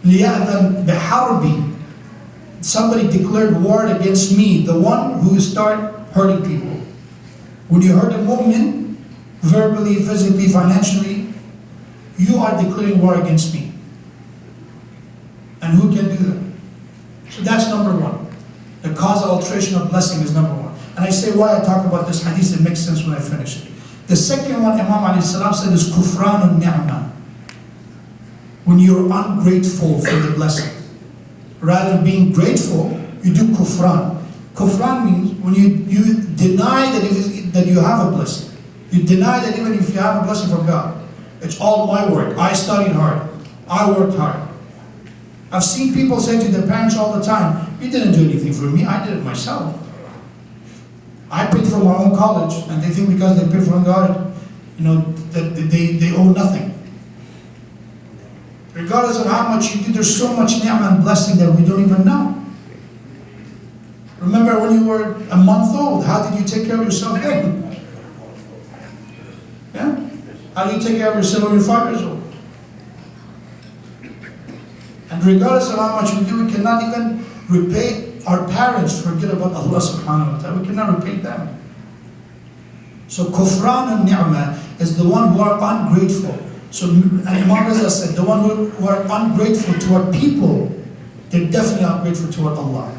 لِيَأْذَنْ بِحَرْبِ. Somebody declared war against me, the one who start hurting people. When you hurt a mu'min, verbally, physically, financially, you are declaring war against me. And who can do that? So that's number one. The causal alteration of blessing is number one. And I say why I talk about this hadith, it makes sense when I finish it. The second one, Imam alayhi salam said, is kufran al-ni'mah. When you're ungrateful for the blessing. Rather than being grateful, you do kufran. Kufran means when you deny that you have a blessing. You deny that even if you have a blessing from God, it's all my work. I studied hard. I worked hard. I've seen people say to their parents all the time, you didn't do anything for me, I did it myself. I paid for my own college, and they think because they paid for God, that they owe nothing. Regardless of how much you do, there's so much ni'mah and blessing that we don't even know. Remember when you were a month old, how did you take care of yourself then? Yeah? How do you take care of yourself when you're 5 years old? And regardless of how much we do, we cannot even repay our parents. Forget about Allah subhanahu wa ta'ala. We cannot repay them. So kufran al-ni'mah is the one who are ungrateful. So Imam Reza said, the one who are ungrateful toward people, they're definitely ungrateful toward Allah.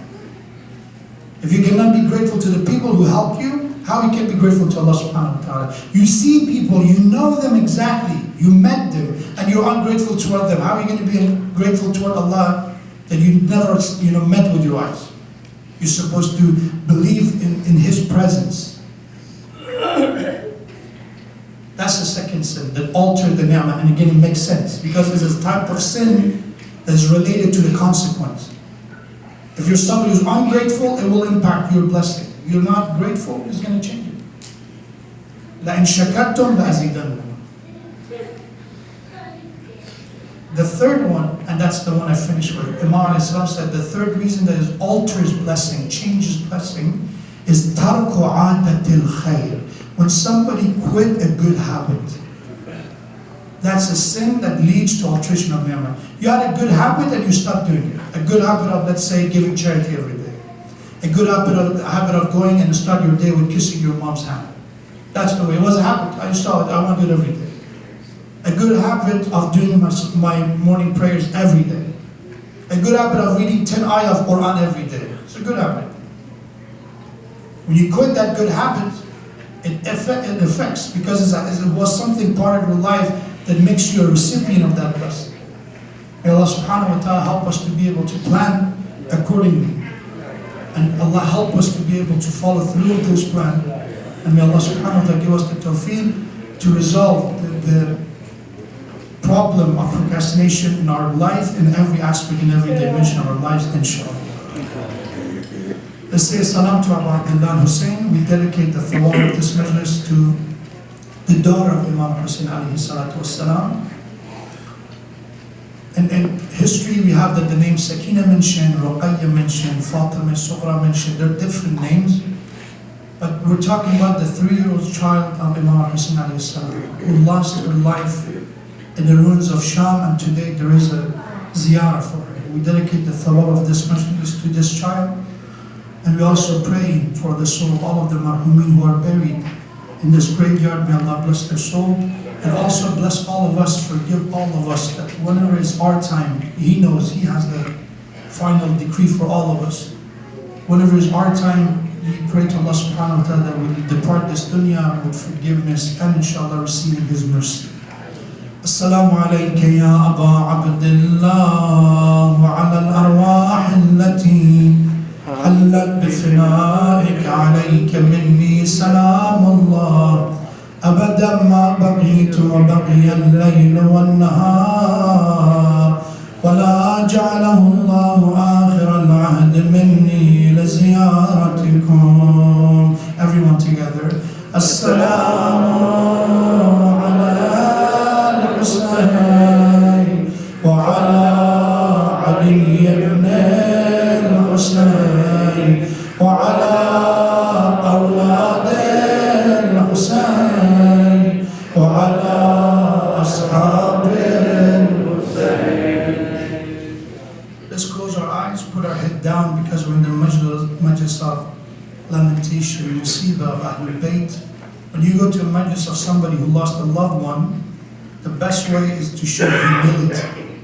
If you cannot be grateful to the people who help you, how you can be grateful to Allah subhanahu wa ta'ala? You see people, you know them exactly, you met them, and you're ungrateful toward them. How are you going to be grateful toward Allah that you never met with your eyes? You're supposed to believe in His presence. That's the second sin that altered the ni'mah, and again it makes sense because it's a type of sin that is related to the consequence. If you're somebody who's ungrateful, it will impact your blessing. You're not grateful, it's going to change it. لَإِن شَكَرْتُمْ لَأَزِيدَنَّكُمْ. The third one, and that's the one I finished with, Imam Islam said the third reason that it alters blessing, changes blessing, is تَرْكُ عَادَةِ الْخَيْرِ. When somebody quit a good habit. That's a sin that leads to alteration of ni'mah. You had a good habit and you stopped doing it. A good habit of, let's say, giving charity every day. A good habit of going and start your day with kissing your mom's hand. That's the way. It was a habit. I saw it. I want to do it every day. A good habit of doing my morning prayers every day. A good habit of reading 10 ayah of Quran every day. It's a good habit. When you quit that good habit, it affects because it was something part of your life that makes you a recipient of that blessing. May Allah subhanahu wa ta'ala help us to be able to plan accordingly. And Allah help us to be able to follow through with those plans. And may Allah subhanahu wa ta'ala give us the tawfiq to resolve the problem of procrastination in our life, in every aspect, in every dimension of our lives, inshallah. Let's say salam to Abu Abdullah Hussein. We dedicate the thawab of this majlis to the daughter of Imam Hussein alayhi salatu wassalam. And in history we have that the name Sakina mentioned, Ruqayya mentioned, Fatima Sughra mentioned. They're different names. But we're talking about the 3-year-old child of Imam Hussein alayhi salam who lost her life in the ruins of Sham, and today there is a ziyarah for her. We dedicate the thawab of this majlis to this child. And we also pray for the soul of all of the marhumin who are buried in this graveyard. May Allah bless their soul. And also bless all of us, forgive all of us, that whenever it's our time, He knows He has the final decree for all of us. Whenever it's our time, we pray to Allah subhanahu wa ta'ala that we depart this dunya with forgiveness and inshallah receiving His mercy. Assalamu alayka ya Aba Abdullah wa ala al-arwah allati حلت بفنائك عليك مني سلام الله أبدا ما بقيت وبقي الليل والنهار ولا جعله الله آخر العهد مني لزيارتكم. Everyone together. السلام على الحسين وعلى علي بن الحسين وعلى أولاد الحسين وعلى أصحاب الحسين. put our head down because we're in the majlis of lamentation, musibah of Ahlul Bayt. When you go to a majlis of somebody who lost a loved one, the best way is to show humility,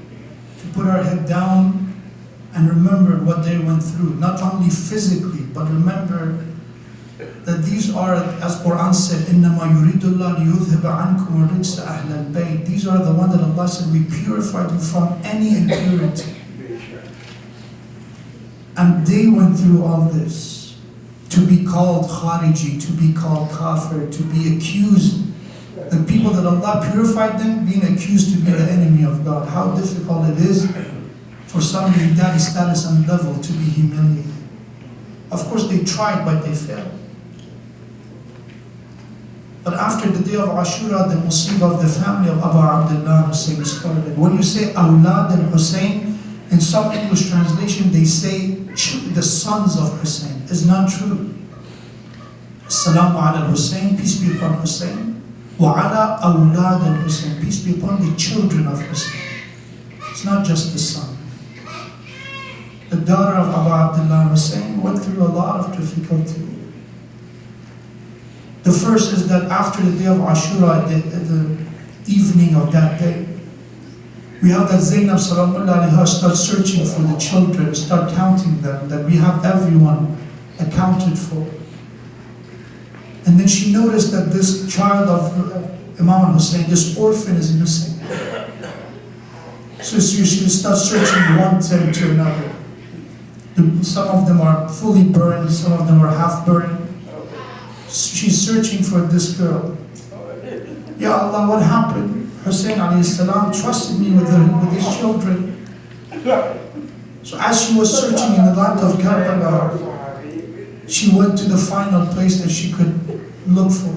to put our head down and remember what they went through, not only physically, but remember that these are, as Quran said, إِنَّمَا يُرِيدُ اللَّهُ لِيُذْهِبَ عَنْكُمُ الرِّجْسَ أَهْلَ الْبَيْتِ. These are the ones that Allah said, we purified you from any impurity. And they went through all this. To be called Khariji, to be called Kafir, to be accused. The people that Allah purified them, being accused to be the enemy of God. How difficult it is for somebody in that status and level to be humiliated. Of course they tried, but they failed. But after the day of Ashura, the musibah of the family of Abu Abdullah Hussein started. When you say Awlad al-Hussein, in some English translation they say the sons of Hussein. It's not true. Assalamu ala Hussein, peace be upon Hussein. Wa ala awlad al-Hussein, peace be upon the children of Hussein. It's not just the son. The daughter of Abu Abdullah Hussein went through a lot of difficulty. The first is that after the day of Ashura, the evening of that day, we have that Zainab Salamullahi alayha start searching for the children, start counting them, that we have everyone accounted for. And then she noticed that this child of Imam Hussein, this orphan, is missing. So she starts searching one tent to another. Some of them are fully burned, some of them are half burned. She's searching for this girl. Ya Allah, what happened? Hussein alayhi salam trusted me with his children. So as she was searching in the land of Karbala, she went to the final place that she could look for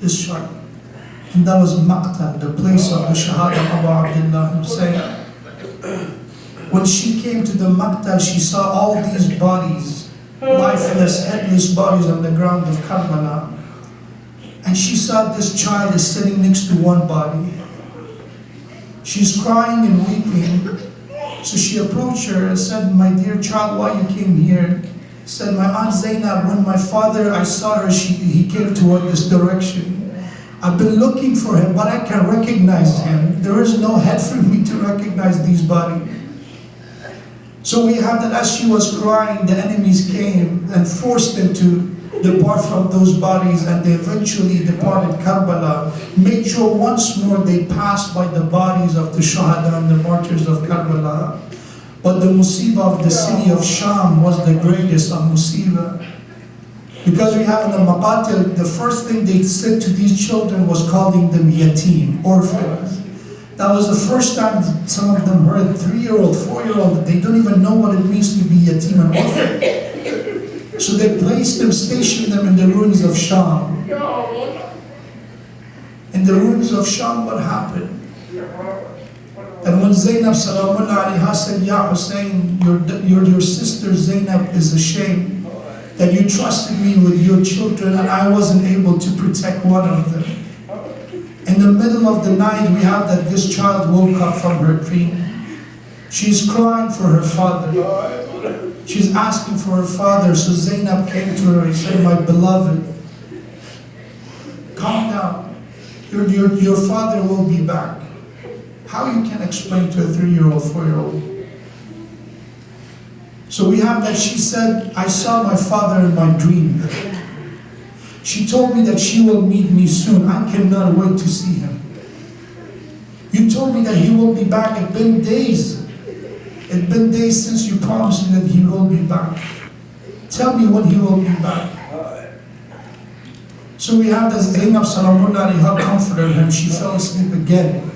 this child. And that was Maqtal, the place of the Shahada of Abu Abdullah Hussein. When she came to the Maqtal, she saw all these bodies, lifeless, headless bodies on the ground of Karbala. And she saw this child is sitting next to one body. She's crying and weeping. So she approached her and said, my dear child, why you came here? Said, my aunt Zainab, when my father, I saw her, he came toward this direction. I've been looking for him, but I can't recognize him. There is no head for me to recognize these bodies. So we have that as she was crying, the enemies came and forced them to depart from those bodies, and they eventually departed Karbala, made sure once more they passed by the bodies of the Shahada and the martyrs of Karbala. But the musibah of the city of Sham was the greatest of musibah. Because we have in the Maqatil, the first thing they said to these children was calling them yatim, orphans. That was the first time some of them heard 3-year-old, 4-year-old, they don't even know what it means to be yatim and orphan. So they placed them, stationed them in the ruins of Sham. In the ruins of Sham, what happened? And when Zainab Salamullah alayha said, Ya Hussein, your sister Zainab is ashamed that you trusted me with your children and I wasn't able to protect one of them. In the middle of the night, we have that this child woke up from her dream. She's crying for her father. She's asking for her father. So Zainab came to her and said, my beloved, calm down. Your father will be back. How you can explain to a 3-year-old, 4-year-old? So we have that she said, I saw my father in my dream. She told me that she will meet me soon. I cannot wait to see him. You told me that he will be back. It's been days. It's been days since you promised me that he will be back. Tell me when he will be back. So we have that Zainab Salamullah alayha comforted him. She fell asleep again.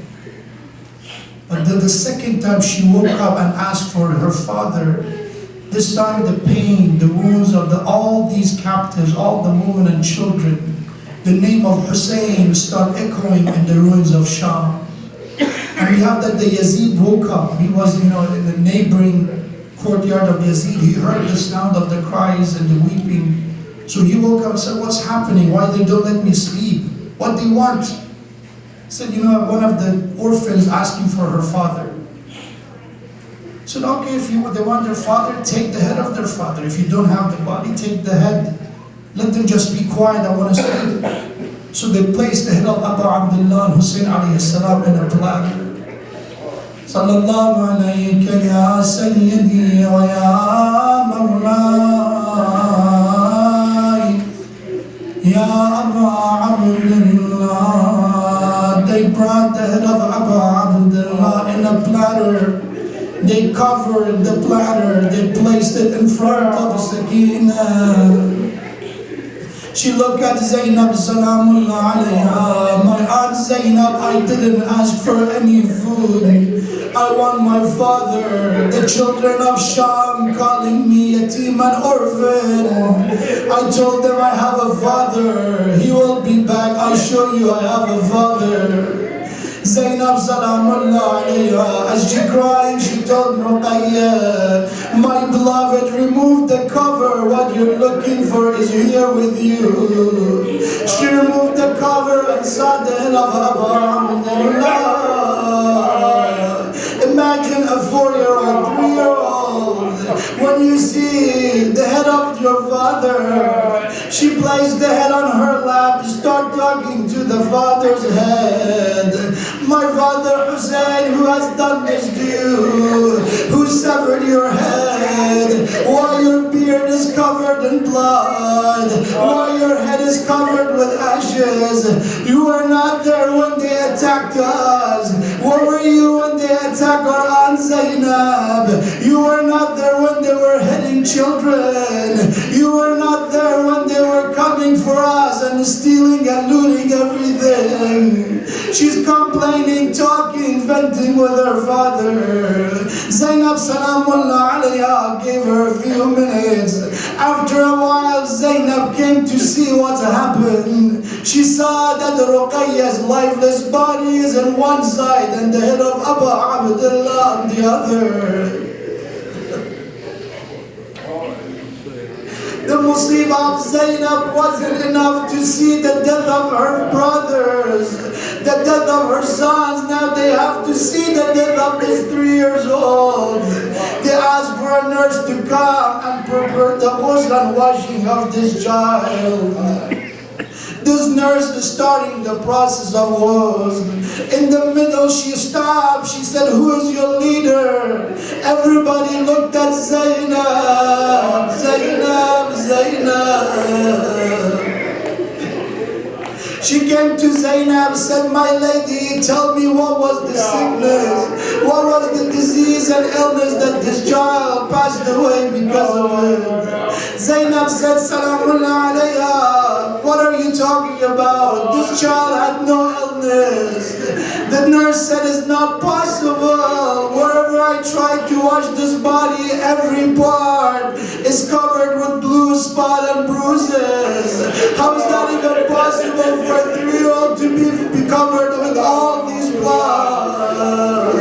But then the second time she woke up and asked for her father, this time the pain, the wounds of all these captives, all the women and children, the name of Hussein started echoing in the ruins of Sham. And we have that the Yazid woke up. He was, in the neighboring courtyard of Yazid. He heard the sound of the cries and the weeping. So he woke up and said, what's happening? Why they don't let me sleep? What do you want? He said, one of the orphans asking for her father. said, okay, if they want their father, take the head of their father. If you don't have the body, take the head. Let them just be quiet, I want to see. So they placed the head of Abu Abdullah Hussein alayhi salam in a platter. Sallallahu alayka ya sayyidi wa ya mawlai ya Abu Abdullah. They brought the head of Abu Abdullah in a platter. They covered the platter. They placed it in front of Sakina. She looked at Zainab, salamullah alayha. My aunt Zainab, I didn't ask for any food. I want my father. The children of Sham calling me yatim and orphan. I told them I have a father. He will be back. I'll show you I have a father. Zainab salamullah alayha, as she crying, she told Ruqayya, my beloved, remove the cover. What you're looking for is here with you. She removed the cover and saw the head of Abu Abdullah. Imagine a 4-year-old, 3-year-old, when you see the head of your father. She placed the head on her lap, start talking to the father's head. My father Hussein, who has done this to you, who severed your head, why your beard is covered in blood, why your head is covered with ashes. You were not there when they attacked us. Where were you when they attacked our Aunt Zainab? You were not there when they were hitting children. You were not there when they were coming for us and stealing and looting everything. She's complaining, talking, venting with her father. Zainab salamullah alayha gave her a few minutes. After a while, Zainab came to see what's happened. She saw that Ruqayya's lifeless body is on one side and the head of Abu Abdullah on the other. The musibah of Zainab wasn't enough to see the death of her brothers, the death of her sons. Now they have to see the death of this 3 years old. They asked for a nurse to come and prepare the ghusl and washing of this child. This nurse is starting the process of ghusl. In the middle she stopped. She said, who is your leader? Everybody looked at Zainab. Zainab, Zainab. She came to Zainab, said, my lady, tell me what was the sickness, what was the disease and illness that this child passed away because of it. Zainab said, salamullah alayha, what are you talking about? This child had no illness. The nurse said, it's not possible. Wherever I tried to wash this body, every part is covered with blue spot and bruises. How is that even possible for a 3-year-old to be covered with all these blood?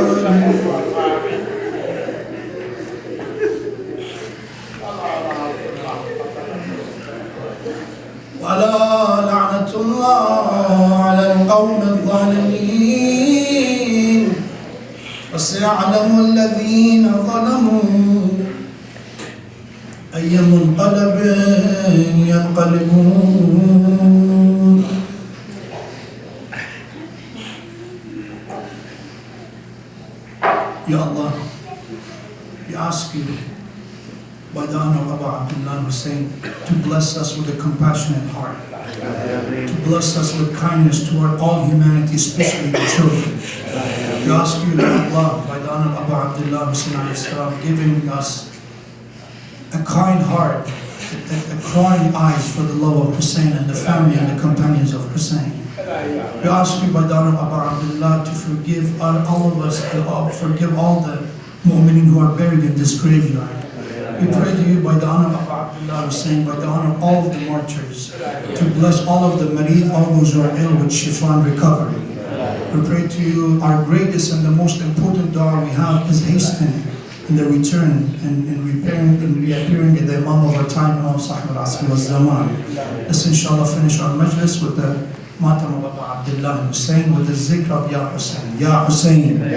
وَلَا لَعْنَةُ اللَّهِ عَلَى الْقَوْمِ الظَّالِمِينَ وَسَيَعْلَمُ الَّذِينَ ظَلَمُوا أَيَّ مُنْقَلَبٍ يَنْقَلِبُونَ. Ya Allah, we ask you by the honor of Abu Abdullah Hussein to bless us with a compassionate heart, to bless us with kindness toward all humanity, especially the children. We ask you, Ya Allah, by the honor of Abu Abdullah Hussein, giving us a kind heart, a crying eyes for the love of Hussein and the family and the companions of Hussein. We ask you by the honor of Abu Abdullah to forgive all of us, forgive all the mu'mineen who are buried in this graveyard. We pray to you by the honor of Abu Abdullah Hussein, by the honor of all of the martyrs, to bless all of the marid, all those who are ill with shifa and recovery. We pray to you, our greatest and the most important dua we have is hasten in the return and in repairing and reappearing in the Imam of our time, Imam Sahib al-Asr wal-Zaman. Let's inshallah finish our majlis with the Matam of Abu Abdullah Hussein with the zikr of Ya Hussein. Ya Hussein.